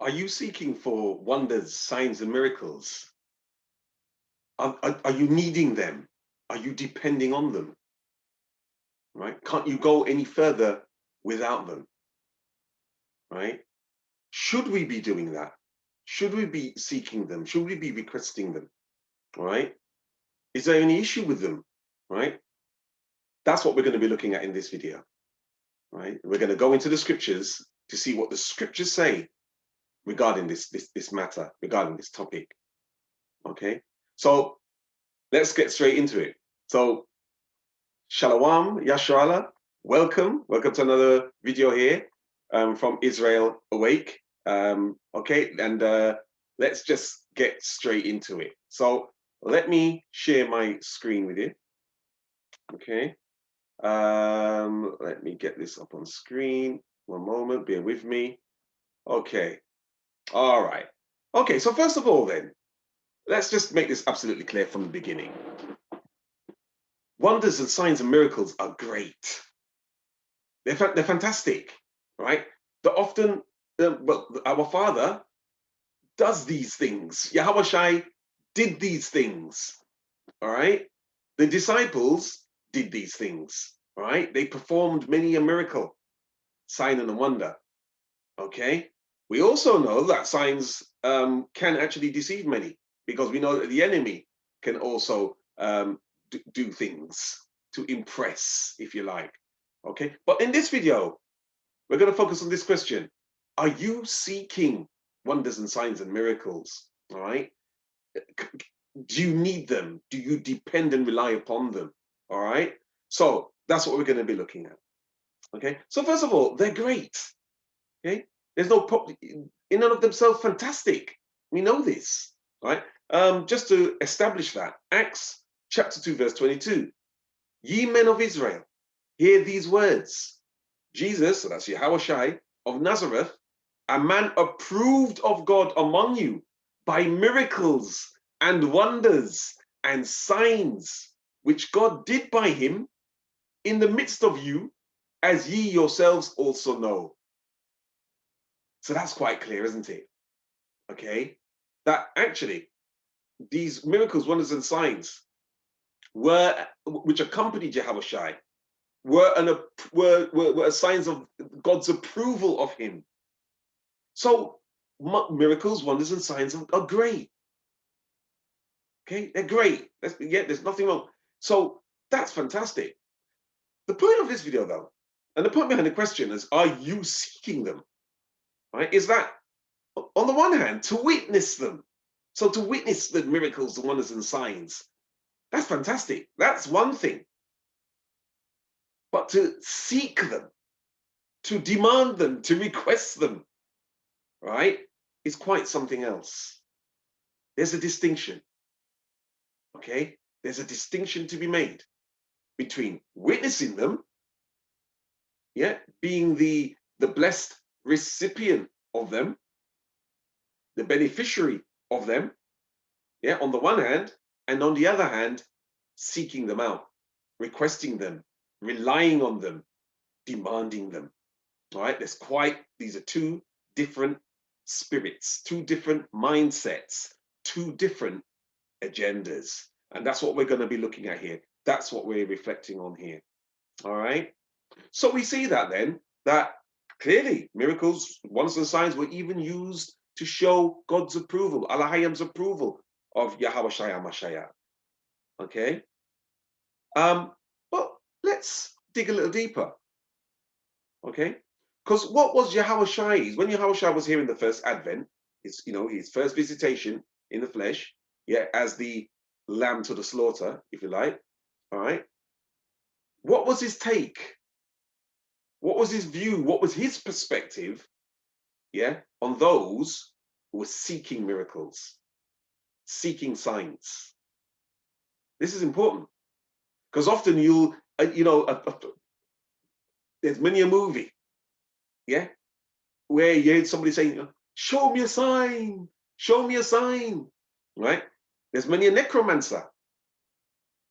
Are you seeking for wonders, signs, and miracles? Are you needing them? Are you depending on them? Right? Can't you go any further without them? Right? Should we be doing that? Should we be seeking them? Should we be requesting them? Right? Is there any issue with them? Right? That's what we're going to be looking at in this video. Right? We're going to go into the scriptures to see what the scriptures say regarding this matter, regarding this topic. Okay? So let's get straight into it. So Shalom, Yasharala, welcome to another video here from Israel Awake. Okay, and let's just get straight into it. So let me share my screen with you. Okay, let me get this up on screen. One moment, bear with me. Okay, all right. Okay, so first of all then, let's just make this absolutely clear from the beginning. Wonders and signs and miracles are great. They're fantastic, right? They're often, well, our Father does these things. Yahawashi did these things, all right? The disciples did these things, all right? They performed many a miracle, sign and a wonder, okay? We also know that signs can actually deceive many, because we know that the enemy can also do things to impress, if you like. Okay, but in this video, we're going to focus on this question. Are you seeking wonders and signs and miracles? All right. Do you need them? Do you depend and rely upon them? All right. So that's what we're going to be looking at. Okay. So first of all, they're great. Okay. There's no problem in and of themselves. Fantastic. We know this, right? Just to establish that, Acts chapter 2, verse 22. Ye men of Israel, hear these words. Jesus, so that's Yahawashi of Nazareth, a man approved of God among you by miracles and wonders and signs, which God did by him in the midst of you, as ye yourselves also know. So that's quite clear, isn't it? Okay, that actually these miracles, wonders, and signs which accompanied Yahawashi were signs of God's approval of him. So miracles, wonders, and signs are great. Okay, they're great. There's nothing wrong. So that's fantastic. The point of this video, though, and the point behind the question is, are you seeking them? Right? Is that, on the one hand, to witness them. So to witness the miracles, the wonders, and signs, that's fantastic. That's one thing. But to seek them, to demand them, to request them, right, is quite something else. There's a distinction. Okay, there's a distinction to be made between witnessing them, yeah, being the blessed recipient of them, the beneficiary of them, yeah, on the one hand, and on the other hand, seeking them out, requesting them, relying on them, demanding them. All right, these are two different spirits, two different mindsets, two different agendas. And that's what we're going to be looking at here. That's what we're reflecting on here. All right. So we see that then, that clearly miracles, wonders, and signs were even used to show God's approval, Allahayam's approval of Yahawashi HaMashiach. Okay. But let's dig a little deeper. Okay. Because what was Yahawashi's? When Yahawashi was here in the first advent, his first visitation in the flesh, yeah, as the lamb to the slaughter, if you like. All right. What was his take? What was his view? What was his perspective, yeah, on those who were seeking miracles, seeking signs? This is important, because often there's many a movie, yeah, where you hear somebody saying, show me a sign, show me a sign, right? There's many a necromancer,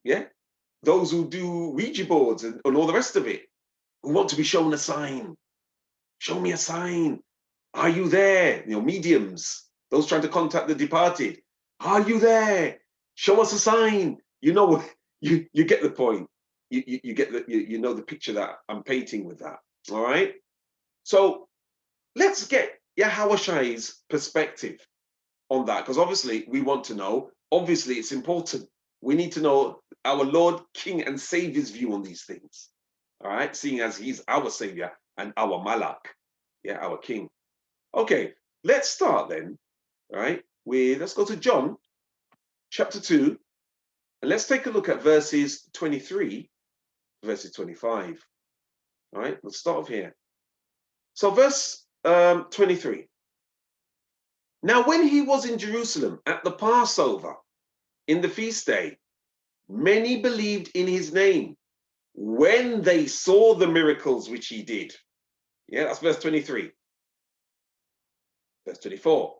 yeah, those who do Ouija boards and all the rest of it, who want to be shown a sign. Show me a sign. Are you there? Mediums, those trying to contact the departed. Are you there? Show us a sign. You get the point. You get you know the picture that I'm painting with that. All right. So let's get Yahawashi's perspective on that, because obviously we want to know. Obviously, it's important. We need to know our Lord, King, and Savior's view on these things. All right, seeing as He's our Savior and our Malak, our King. Okay, let's start then. All right, let's go to John chapter 2, and let's take a look at verses 23, verses 25. All right, let's start off here. So verse 23. Now, when he was in Jerusalem at the Passover, in the feast day, many believed in his name when they saw the miracles which he did. Yeah, that's verse 23. Verse 24.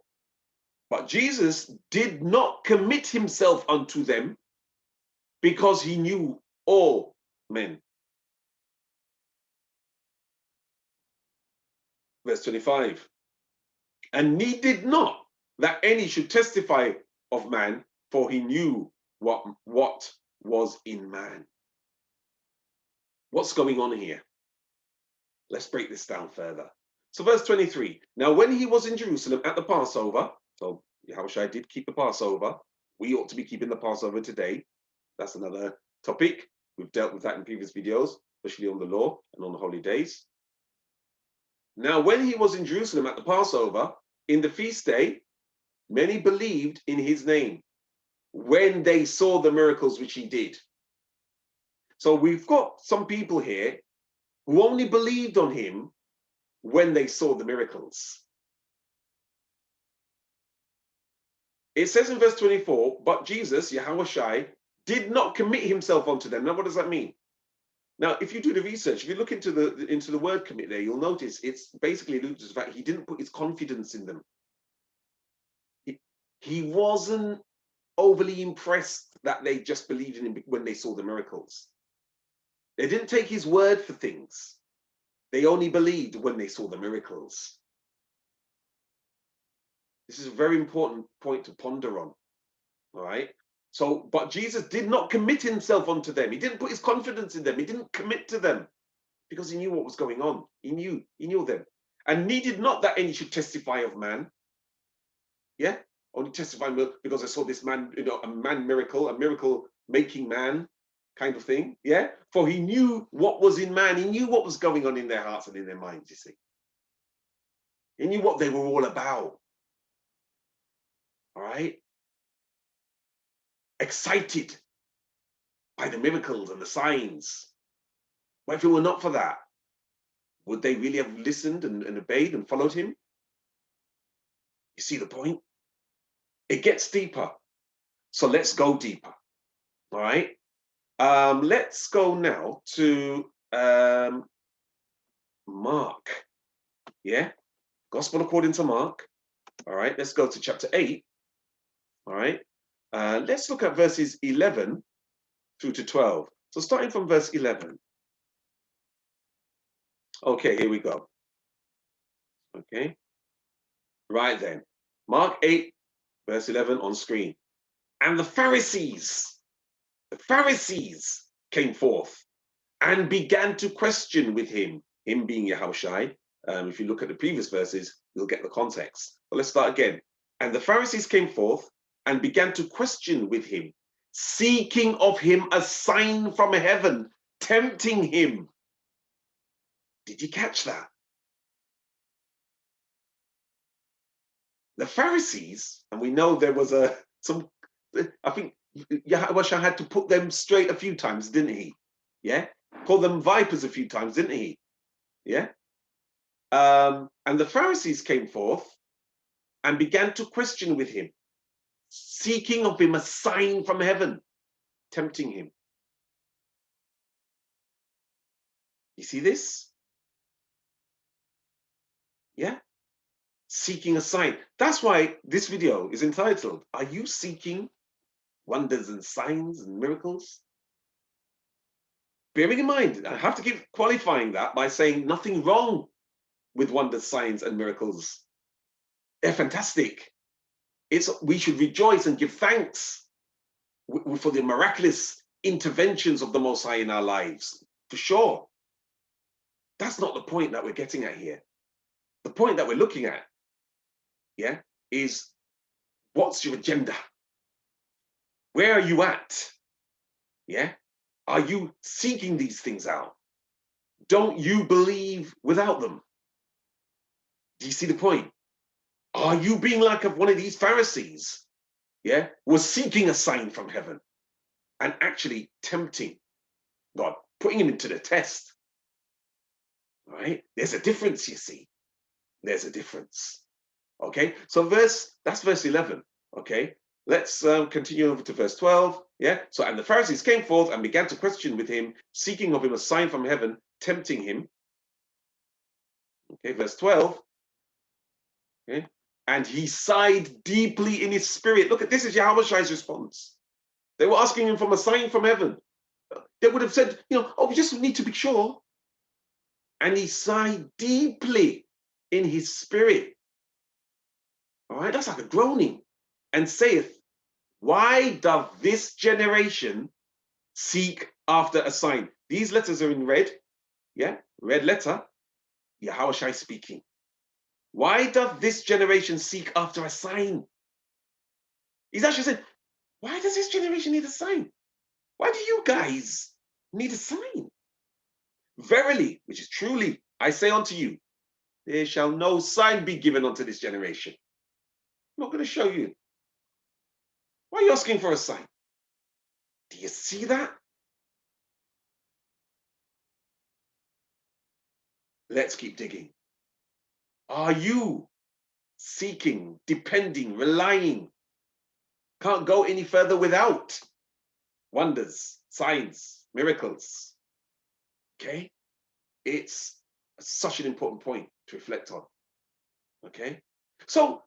But Jesus did not commit himself unto them because he knew all men. Verse 25. And needed not that any should testify of man, for he knew what was in man. What's going on here? Let's break this down further. So verse 23, now when he was in Jerusalem at the Passover, so Yahawashi did keep the Passover. We ought to be keeping the Passover today. That's another topic. We've dealt with that in previous videos, especially on the law and on the holy days. Now when he was in Jerusalem at the Passover, in the feast day, many believed in his name when they saw the miracles which he did. So we've got some people here who only believed on him when they saw the miracles. It says in verse 24, but Jesus, Yahawashi, did not commit himself unto them. Now, what does that mean? Now, if you do the research, if you look into the word commit there, you'll notice it's basically alluded to the fact he didn't put his confidence in them. He wasn't overly impressed that they just believed in him when they saw the miracles. They didn't take his word for things. They only believed when they saw the miracles. This is a very important point to ponder on. All right. So, but Jesus did not commit himself unto them. He didn't put his confidence in them. He didn't commit to them because he knew what was going on. He knew them, and needed not that any should testify of man. Yeah, only testify because I saw this man, a miracle making man kind of thing. Yeah, for he knew what was in man. He knew what was going on in their hearts and in their minds. You see, he knew what they were all about. All right. Excited by the miracles and the signs. But if it were not for that, would they really have listened and obeyed and followed him? You see the point? It gets deeper. So let's go deeper. All right. Let's go now to Mark. Yeah. Gospel according to Mark. All right. Let's go to chapter 8. All right. Let's look at verses 11 through to 12. So starting from verse 11. Okay, here we go. Okay. Right then. Mark 8, verse 11 on screen. And the Pharisees came forth and began to question with him being Yahawashi. If you look at the previous verses, you'll get the context. But let's start again. And the Pharisees came forth and began to question with him, seeking of him a sign from heaven, tempting him. Did you catch that? The Pharisees, and we know there was I think Yahawashi had to put them straight a few times, didn't he? Yeah, call them vipers a few times, didn't he? Yeah. And the Pharisees came forth and began to question with him, seeking of him a sign from heaven, tempting him. You see this? Yeah. Seeking a sign. That's why this video is entitled, Are You Seeking Wonders and Signs and Miracles? Bearing in mind, I have to keep qualifying that by saying nothing wrong with wonders, signs, and miracles. They're fantastic. We should rejoice and give thanks for the miraculous interventions of the Most High in our lives, for sure. That's not the point that we're getting at here. The point that we're looking at, yeah, is what's your agenda? Where are you at? Yeah? Are you seeking these things out? Don't you believe without them? Do you see the point? Are you being like one of these Pharisees? Yeah? Was seeking a sign from heaven and actually tempting God, putting him into the test. All right? There's a difference, you see. There's a difference. Okay? So that's verse 11. Okay? Let's continue over to verse 12. Yeah? So, and the Pharisees came forth and began to question with him, seeking of him a sign from heaven, tempting him. Okay, verse 12. Okay? And he sighed deeply in his spirit. Look at this is Yahawashi's response. They were asking him for a sign from heaven. They would have said, oh, we just need to be sure. And he sighed deeply in his spirit. All right, that's like a groaning. And saith, why doth this generation seek after a sign? These letters are in red. Yeah, red letter. Yahawashi speaking. Why doth this generation seek after a sign? He's actually saying, why does this generation need a sign? Why do you guys need a sign? Verily, which is truly, I say unto you, there shall no sign be given unto this generation. I'm not going to show you. Why are you asking for a sign? Do you see that? Let's keep digging. Are you seeking, depending, relying? Can't go any further without wonders, signs, miracles. Okay? It's such an important point to reflect on. Okay? So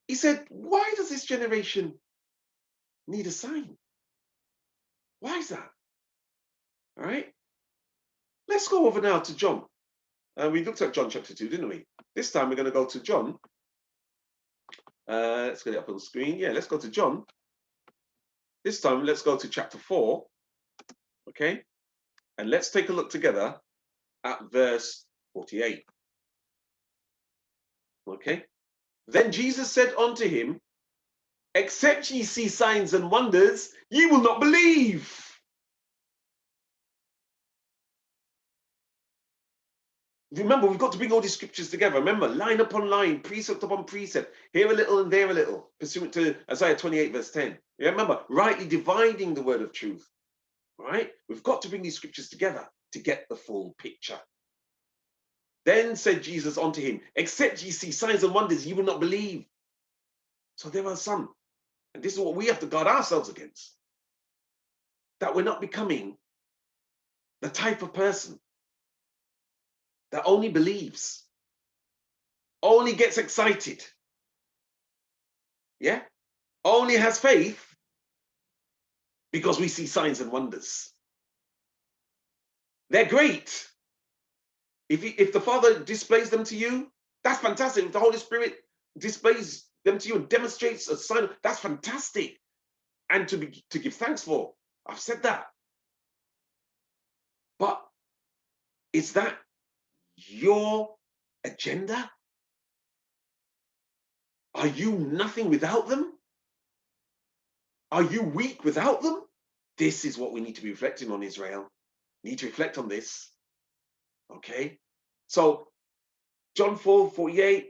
he said, why does this generation need a sign? Why is that? All right? Let's go over now to John. We looked at John chapter 2, didn't we? This time we're going to go to John. Let's get it up on the screen. Yeah, let's go to John. This time, let's go to chapter 4. Okay? And let's take a look together at verse 48. Okay? Then Jesus said unto him, except ye see signs and wonders, ye will not believe. Remember, we've got to bring all these scriptures together. Remember, line upon line, precept upon precept, here a little and there a little, pursuant to Isaiah 28, verse 10. Yeah, remember, rightly dividing the word of truth. Right? We've got to bring these scriptures together to get the full picture. Then said Jesus unto him, except ye see signs and wonders, ye will not believe. So there are some, and this is what we have to guard ourselves against, that we're not becoming the type of person that only believes, only gets excited, yeah, only has faith because we see signs and wonders. They're great. If the Father displays them to you, that's fantastic. If the Holy Spirit displays them to you and demonstrates a sign, that's fantastic. And to give thanks for. I've said that. But is that your agenda? Are you nothing without them? Are you weak without them? This is what we need to be reflecting on, Israel. We need to reflect on this. Okay? So, John 4:48,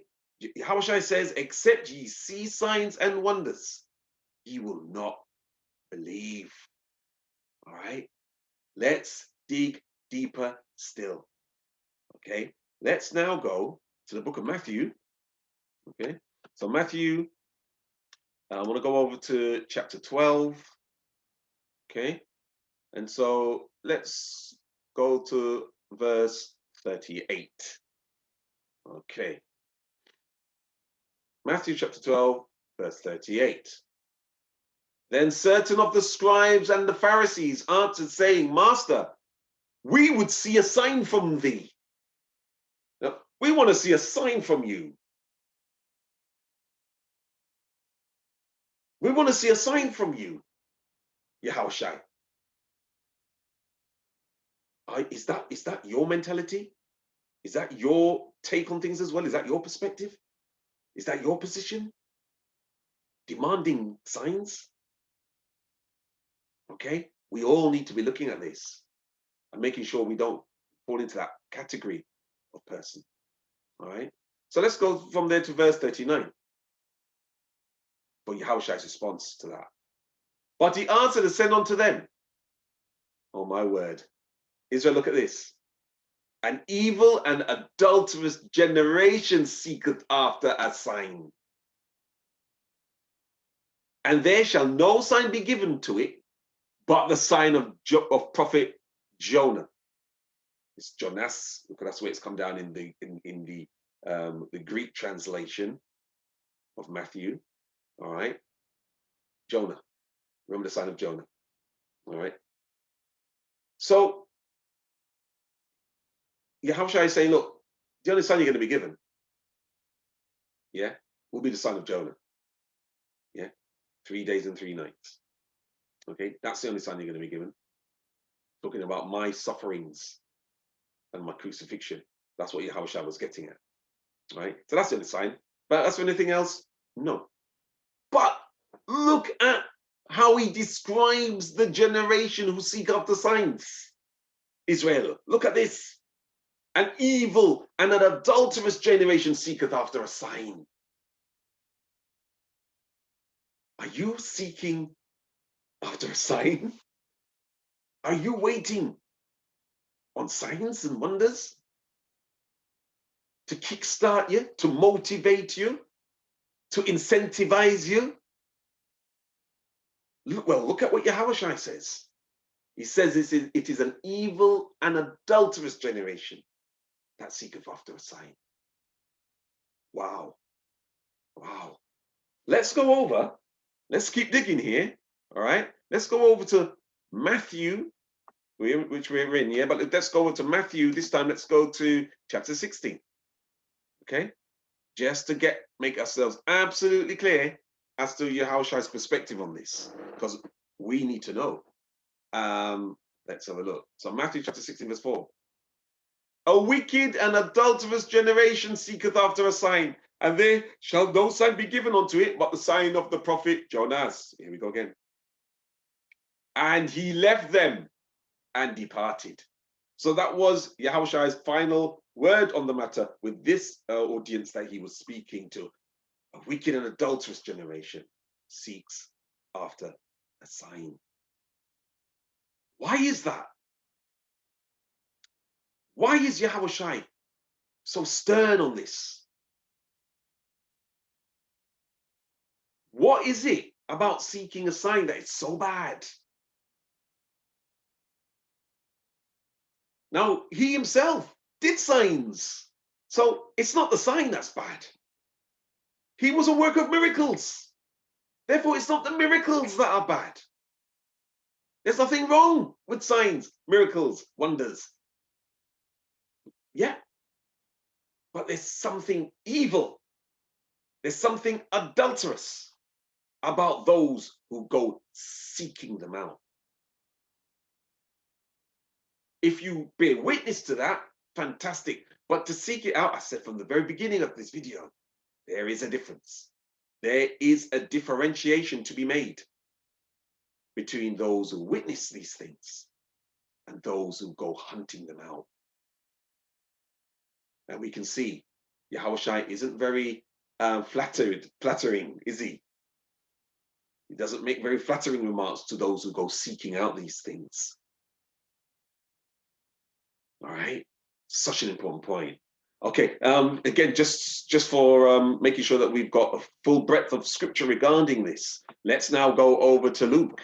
Yahawashi says, except ye see signs and wonders, ye will not believe. All right? Let's dig deeper still. Okay? Let's now go to the book of Matthew. Okay? So Matthew, I want to go over to chapter 12. Okay? And so let's go to verse 38. Okay. Matthew chapter 12, verse 38. Then certain of the scribes and the Pharisees answered, saying, Master, we would see a sign from thee. Now, We want to see a sign from you. We want to see a sign from you, Yahawashi. Is that your mentality? Is that your take on things as well? Is that your perspective? Is that your position? Demanding signs? Okay, we all need to be looking at this and making sure we don't fall into that category of person. All right. So let's go from there to verse 39. For Yahawashi's response to that. But he answered and said unto them, oh my word, Israel, look at this. An evil and adulterous generation seeketh after a sign. And there shall no sign be given to it, but the sign of prophet Jonah. It's Jonas, because that's where it's come down in the Greek translation of Matthew. All right, Jonah. Remember the sign of Jonah. All right. So Yahawashi is saying, look, the only sign you're going to be given, yeah, will be the sign of Jonah. Yeah, 3 days and 3 nights. Okay, that's the only sign you're going to be given. Talking about my sufferings and my crucifixion. That's what Yahawashi was getting at. Right? So that's the only sign. But as for anything else, no. But look at how he describes the generation who seek after signs. Israel, look at this. An evil and an adulterous generation seeketh after a sign. Are you seeking after a sign? Are you waiting on signs and wonders to kickstart you, to motivate you, to incentivize you? Look at what Yahawashi says. He says it is an evil and adulterous generation that seeketh after a sign. Wow. Wow. Let's go over. Let's keep digging here. All right. Let's go over to Matthew, which we're in, yeah. But let's go over to Matthew. This time, let's go to chapter 16. Okay. Just to make ourselves absolutely clear as to Yahawashi's perspective on this, because we need to know. Let's have a look. So Matthew chapter 16, verse 4. A wicked and adulterous generation seeketh after a sign, and there shall no sign be given unto it but the sign of the prophet Jonas. Here we go again. And he left them and departed. So that was Yahawashi's final word on the matter with this audience that he was speaking to. A wicked and adulterous generation seeks after a sign. Why is that? Why is Yahawashi so stern on this? What is it about seeking a sign that is so bad? Now, he himself did signs. So it's not the sign that's bad. He was a work of miracles. Therefore, it's not the miracles that are bad. There's nothing wrong with signs, miracles, wonders. Yeah. But there's something evil. There's something adulterous about those who go seeking them out. If you bear witness to that, fantastic. But to seek it out, I said from the very beginning of this video, there is a difference. There is a differentiation to be made between those who witness these things and those who go hunting them out. And we can see Yahawashi isn't very flattering, is he? He doesn't make very flattering remarks to those who go seeking out these things. All right, such an important point. Okay, again, just for making sure that we've got a full breadth of scripture regarding this, let's now go over to Luke.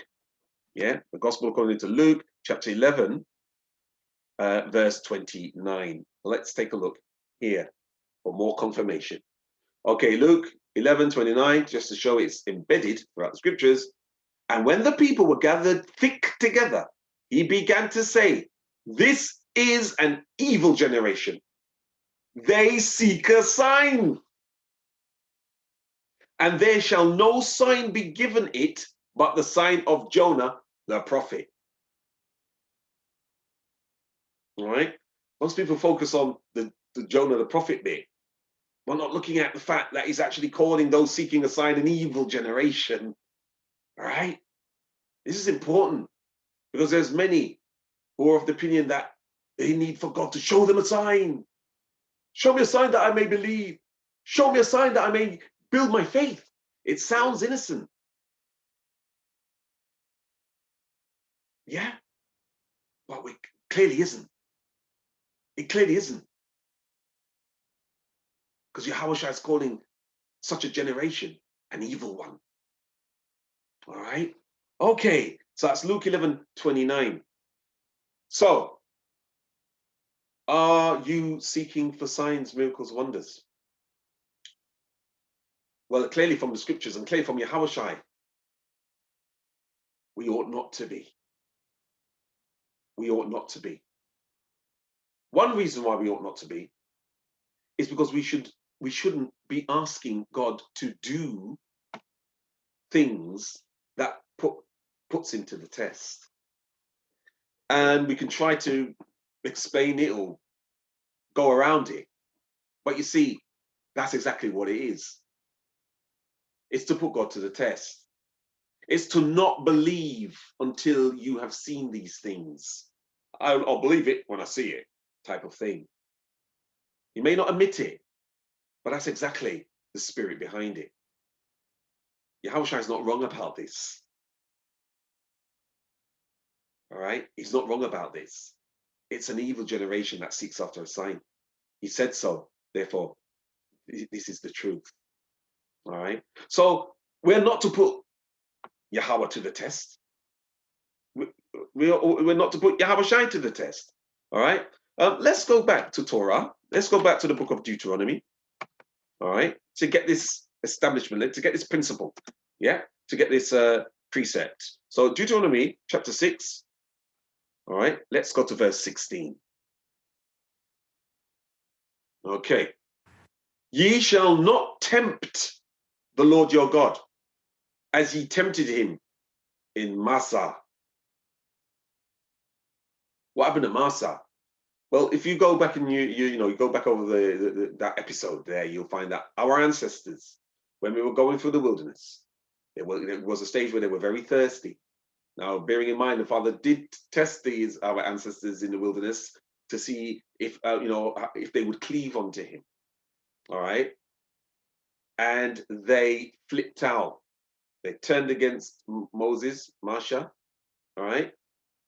Yeah, the Gospel according to Luke, chapter 11, verse 29. Let's take a look here for more confirmation. Okay, Luke 11:29, just to show it's embedded throughout the scriptures. And when the people were gathered thick together, he began to say, this is an evil generation. They seek a sign. And there shall no sign be given it but the sign of Jonah the prophet. All right. Most people focus on the Jonah the prophet bit. We're not looking at the fact that he's actually calling those seeking a sign an evil generation. All right. This is important because there's many who are of the opinion that they need for God to show them a sign. Show me a sign that I may believe. Show me a sign that I may build my faith. It sounds innocent. Yeah, but it clearly isn't. It clearly isn't. Because Yahawashi is calling such a generation an evil one. All right. Okay. So that's Luke 11:29. So are you seeking for signs, miracles, wonders? Well, clearly from the scriptures and clearly from Yahawashi, we ought not to be. We ought not to be. One reason why we ought not to be is because we shouldn't be asking God to do things that puts him to the test. And we can try to explain it or go around it. But you see, that's exactly what it is. It's to put God to the test. It's to not believe until you have seen these things. I'll believe it when I see it, type of thing. You may not admit it, but that's exactly the spirit behind it. Yahawashi is not wrong about this. All right? He's not wrong about this. It's an evil generation that seeks after a sign. He said so. Therefore, this is the truth. All right? So we're not to put Yahweh to the test. We're not to put Yahawashi to the test. All right? Let's go back to Torah. Let's go back to the book of Deuteronomy. All right? To get this establishment, to get this principle. Yeah? To get this precept. So Deuteronomy chapter 6. All right? Let's go to verse 16. Okay. Ye shall not tempt the Lord your God as ye tempted him in Massah. What happened at Massah? Well, if you go back and you go back over that episode there, you'll find that our ancestors, when we were going through the wilderness, there was a stage where they were very thirsty. Now, bearing in mind, the Father did test our ancestors in the wilderness to see if if they would cleave unto him. All right, and they flipped out. They turned against Moses, Masha. All right,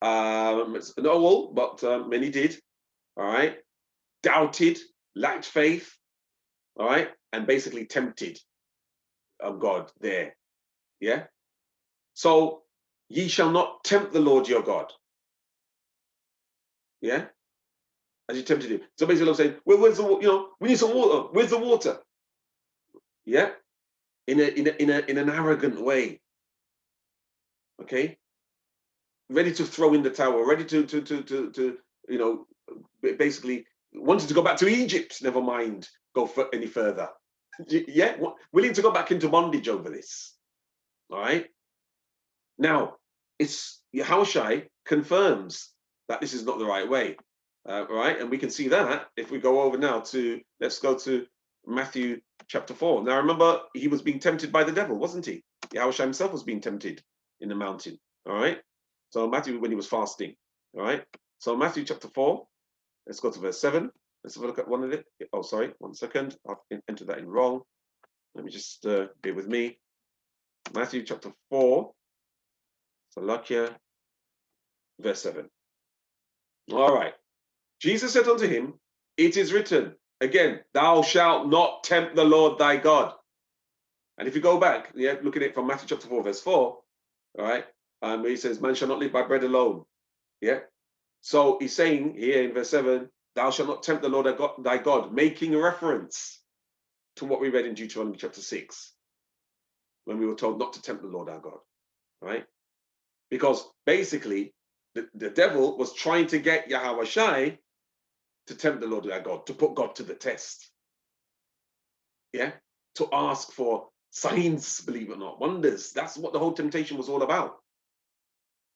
not all, but many did. All right, doubted, lacked faith. All right, and basically tempted God there. Yeah. So ye shall not tempt the Lord your God. Yeah. As you tempted him. So basically, I'm saying, well, where's the we need some water. Where's the water? Yeah. In an arrogant way. Okay. Ready to throw in the towel. Ready to basically wanted to go back to Egypt. Never mind, go any further. Yeah. Willing to go back into bondage over this. All right. Now, it's Yahawashi confirms that this is not the right way, right? And we can see that if we go over now let's go to Matthew chapter 4. Now, remember, he was being tempted by the devil, wasn't he? Yahawashi himself was being tempted in the mountain, all right? So Matthew, when he was fasting, all right? So Matthew chapter 4, let's go to verse 7. Let's have a look at one of it. Oh, sorry, 1 second. I've entered that in wrong. Let me just bear with me. Matthew chapter 4. Salakia, verse 7. All right. Jesus said unto him, it is written, again, thou shalt not tempt the Lord thy God. And if you go back, look at it from Matthew chapter 4, verse 4, all right, where he says, man shall not live by bread alone. Yeah. So he's saying here in verse 7, thou shalt not tempt the Lord thy God, making a reference to what we read in Deuteronomy chapter 6, when we were told not to tempt the Lord our God. Right? Because basically, the devil was trying to get Yahawashi to tempt the Lord our God, to put God to the test. Yeah, to ask for signs, believe it or not, wonders. That's what the whole temptation was all about.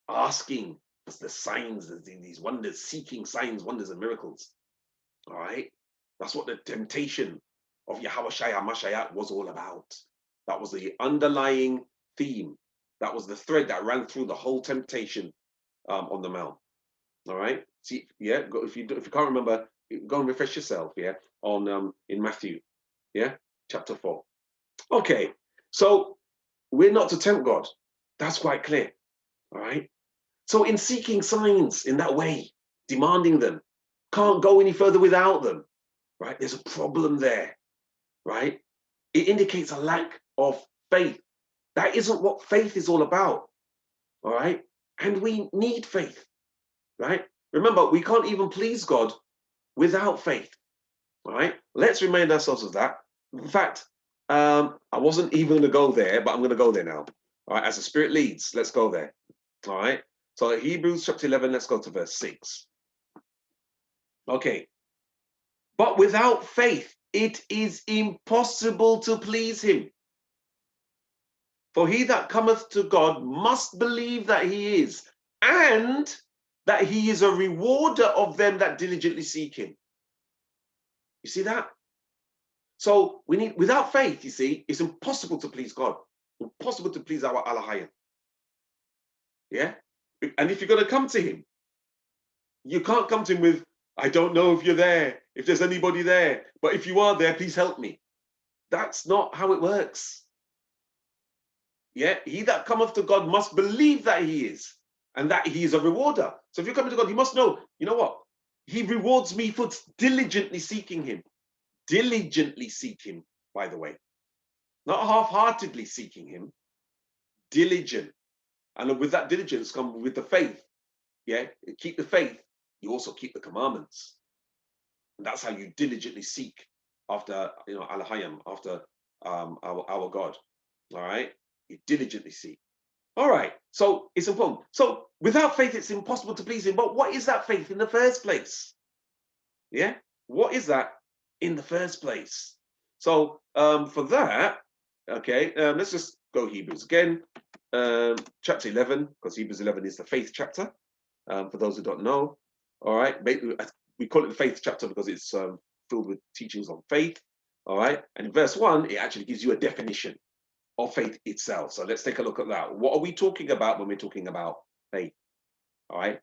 Asking for the signs, these wonders, seeking signs, wonders, and miracles. All right, that's what the temptation of Yahawashi HaMashiach was all about. That was the underlying theme. That was the thread that ran through the whole temptation on the Mount. All right. See, yeah. If you can't remember, go and refresh yourself. Yeah, on in Matthew. Yeah, chapter 4. Okay. So we're not to tempt God. That's quite clear. All right. So in seeking signs in that way, demanding them, can't go any further without them. Right. There's a problem there. Right. It indicates a lack of faith. That isn't what faith is all about. All right. And we need faith. Right. Remember, we can't even please God without faith. All right. Let's remind ourselves of that. In fact, I wasn't even going to go there, but I'm going to go there now. All right. As the Spirit leads, let's go there. All right. So Hebrews chapter 11, let's go to verse 6. Okay. But without faith, it is impossible to please him. For he that cometh to God must believe that he is, and that he is a rewarder of them that diligently seek him. You see that? So we need, without faith, you see, it's impossible to please God. Impossible to please our Alahayim. Yeah? And if you're going to come to him, you can't come to him with, I don't know if you're there, if there's anybody there, but if you are there, please help me. That's not how it works. Yeah? He that cometh to God must believe that he is, and that he is a rewarder. So if you're coming to God, you must know, you know what? He rewards me for diligently seeking him. Diligently seek him, by the way. Not half-heartedly seeking him, diligent. And with that diligence come with the faith. Yeah, you keep the faith, you also keep the commandments. And that's how you diligently seek after, Alahayim, after our God. All right, you diligently seek. All right, so it's important. So without faith, it's impossible to please him. But what is that faith in the first place? Yeah, what is that in the first place? So for that, okay, let's just go Hebrews again, chapter 11, because Hebrews 11 is the faith chapter. For those who don't know, all right, we call it the faith chapter because it's filled with teachings on faith. All right, and in verse 1, it actually gives you a definition of faith itself. So let's take a look at that. What are we talking about when we're talking about faith? All right,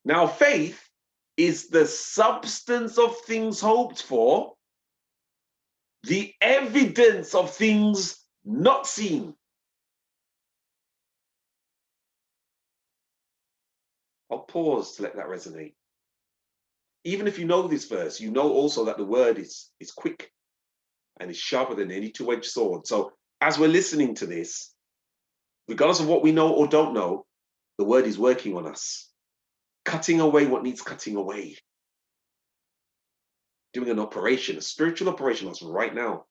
now faith is the substance of things hoped for, the evidence of things not seen. I'll pause to let that resonate. Even if you know this verse, you know also that the word is quick and is sharper than any two-edged sword. So as we're listening to this, regardless of what we know or don't know, the word is working on us, cutting away what needs cutting away, doing an operation, a spiritual operation on us right now.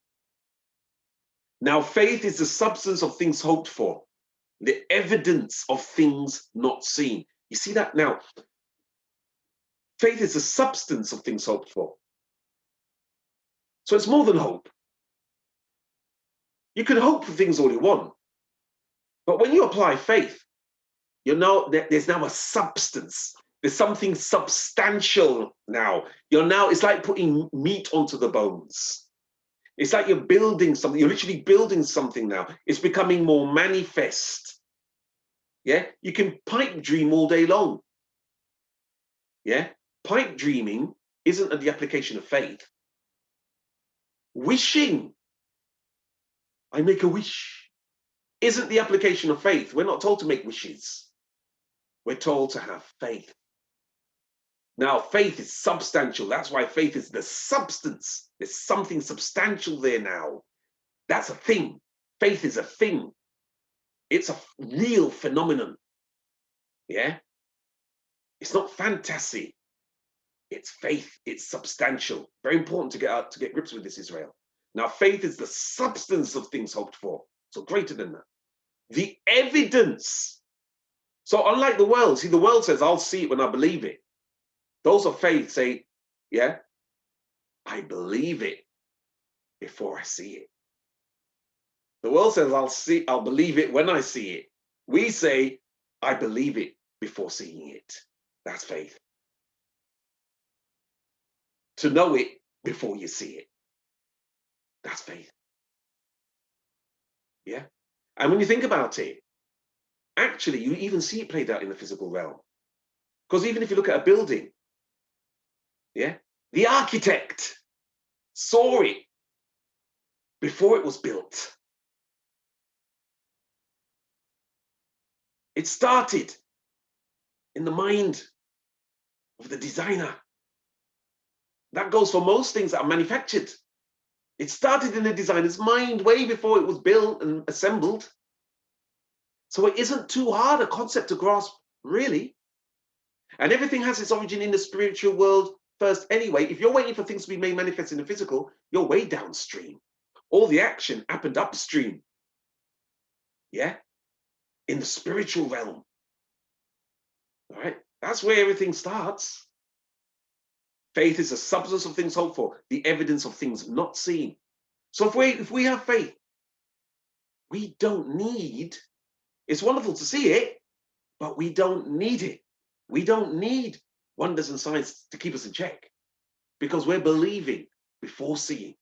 Now, faith is the substance of things hoped for, the evidence of things not seen. You see that now? Faith is the substance of things hoped for. So it's more than hope. You can hope for things all you want. But when you apply faith, there's now a substance. There's something substantial now. It's like putting meat onto the bones. It's like you're building something. You're literally building something now. It's becoming more manifest. Yeah, you can pipe dream all day long. Yeah, pipe dreaming isn't the application of faith. Wishing, I make a wish, isn't the application of faith. We're not told to make wishes. We're told to have faith. Now, faith is substantial. That's why faith is the substance. There's something substantial there now. That's a thing. Faith is a thing. It's a real phenomenon. Yeah? It's not fantasy. It's faith. It's substantial. Very important to get grips with this, Israel. Now, faith is the substance of things hoped for. So greater than that. The evidence. So unlike the world, see, the world says, I'll see it when I believe it. Those of faith say, Yeah, I believe it before I see it. The world says I'll believe it when I see it. We say, I believe it before seeing it. That's faith. To know it before you see it. That's faith. Yeah. And when you think about it, actually, you even see it played out in the physical realm. Because even if you look at a building, yeah, the architect saw it before it was built. It started in the mind of the designer. That goes for most things that are manufactured. It started in the designer's mind way before it was built and assembled. So it isn't too hard a concept to grasp, really. And everything has its origin in the spiritual world first anyway. If you're waiting for things to be made manifest in the physical, you're way downstream. All the action happened upstream. Yeah? In the spiritual realm. All right? That's where everything starts. Faith is the substance of things hoped for, the evidence of things not seen. So if we have faith, we don't need, it's wonderful to see it, but we don't need it. We don't need wonders and signs to keep us in check because we're believing before seeing.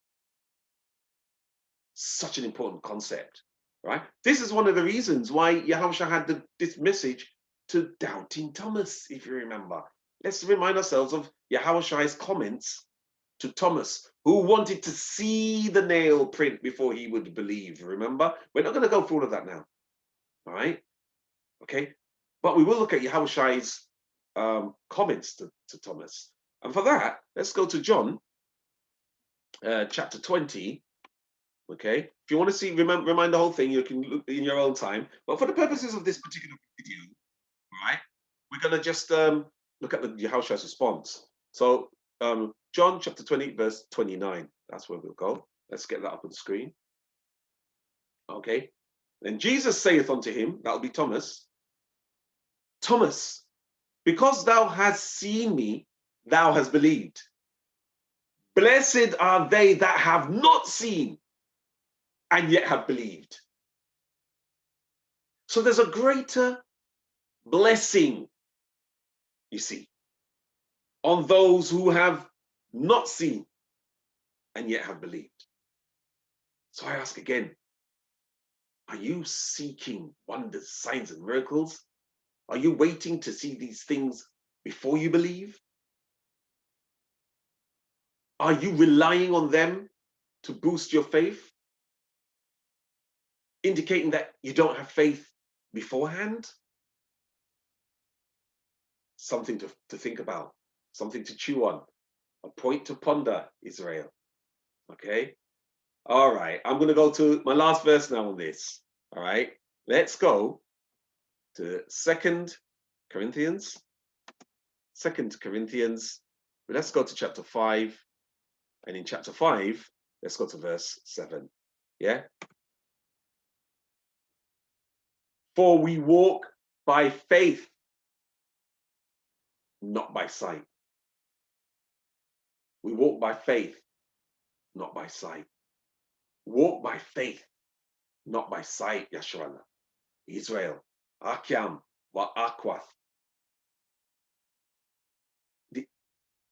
Such an important concept, right? This is one of the reasons why Yahawashi had this message to doubting Thomas, if you remember. Let's remind ourselves of Yahawashi's comments to Thomas, who wanted to see the nail print before he would believe. Remember? We're not going to go through all of that now. All right? Okay? But we will look at Yahawashi's comments to Thomas. And for that, let's go to John chapter 20. Okay? If you want to see, remind the whole thing, you can look in your own time. But for the purposes of this particular video, all right, we're going to just look at the Yahawashi's response. So John chapter 20, verse 29. That's where we'll go. Let's get that up on the screen. Okay. Then Jesus saith unto him, that'll be Thomas, Thomas, because thou hast seen me, thou hast believed. Blessed are they that have not seen and yet have believed. So there's a greater blessing, you see, on those who have not seen and yet have believed. So I ask again, are you seeking wonders, signs, and miracles? Are you waiting to see these things before you believe? Are you relying on them to boost your faith? Indicating that you don't have faith beforehand? Something to think about, something to chew on, a point to ponder, Israel. Okay? All right, I'm going to go to my last verse now on this. All right, let's go to Second Corinthians. Let's go to chapter 5. And in chapter 5, let's go to verse 7. Yeah? For we walk by faith, not by sight. We walk by faith, not by sight. Walk by faith, not by sight, Yashua. Israel. Akyam wa akwath.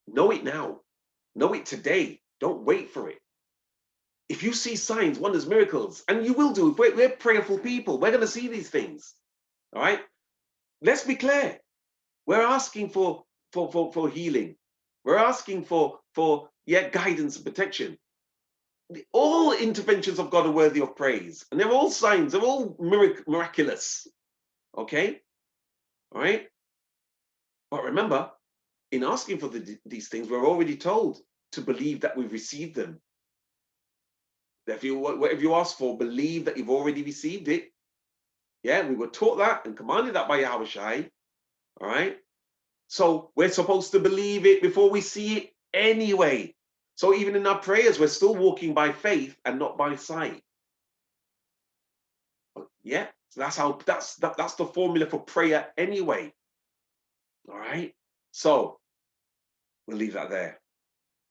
Know it now. Know it today. Don't wait for it. If you see signs, wonders, miracles, and you will do, we're prayerful people, we're going to see these things. All right? Let's be clear. We're asking for healing. We're asking for guidance and protection. All interventions of God are worthy of praise, and they're all signs. They're all miraculous. Okay, all right. But remember, in asking for these things, we're already told to believe that we've received them. That whatever you ask for, believe that you've already received it. Yeah, we were taught that and commanded that by Yahawashi. All right. So we're supposed to believe it before we see it anyway. So even in our prayers, we're still walking by faith and not by sight. Yeah, so that's the formula for prayer anyway. All right. So we'll leave that there.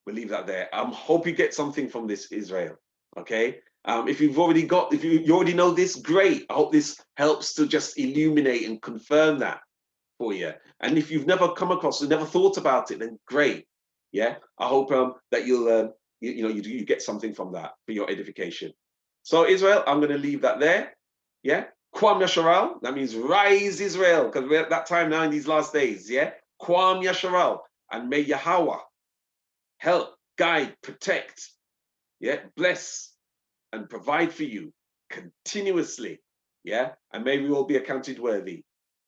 we'll leave that there. Hope you get something from this, Israel. Okay. If you've already got, if you already know this, great. I hope this helps to just illuminate and confirm that for you. And if you've never come across and never thought about it, then great. Yeah. I hope that you'll, you get something from that for your edification. So Israel, I'm going to leave that there. Yeah. Kwam Yasharal, that means rise Israel, because we're at that time now in these last days. Yeah. Kwam Yasharal, and may Yahweh help, guide, protect, yeah, bless, and provide for you continuously, yeah, and may we all be accounted worthy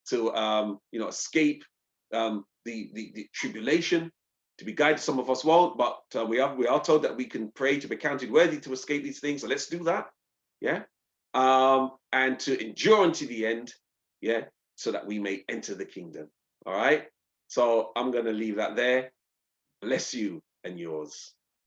to, escape the tribulation, to be guided. Some of us won't, but we are told that we can pray to be counted worthy to escape these things. So let's do that, yeah, and to endure unto the end, yeah, so that we may enter the kingdom. All right. So I'm going to leave that there. Bless you and yours.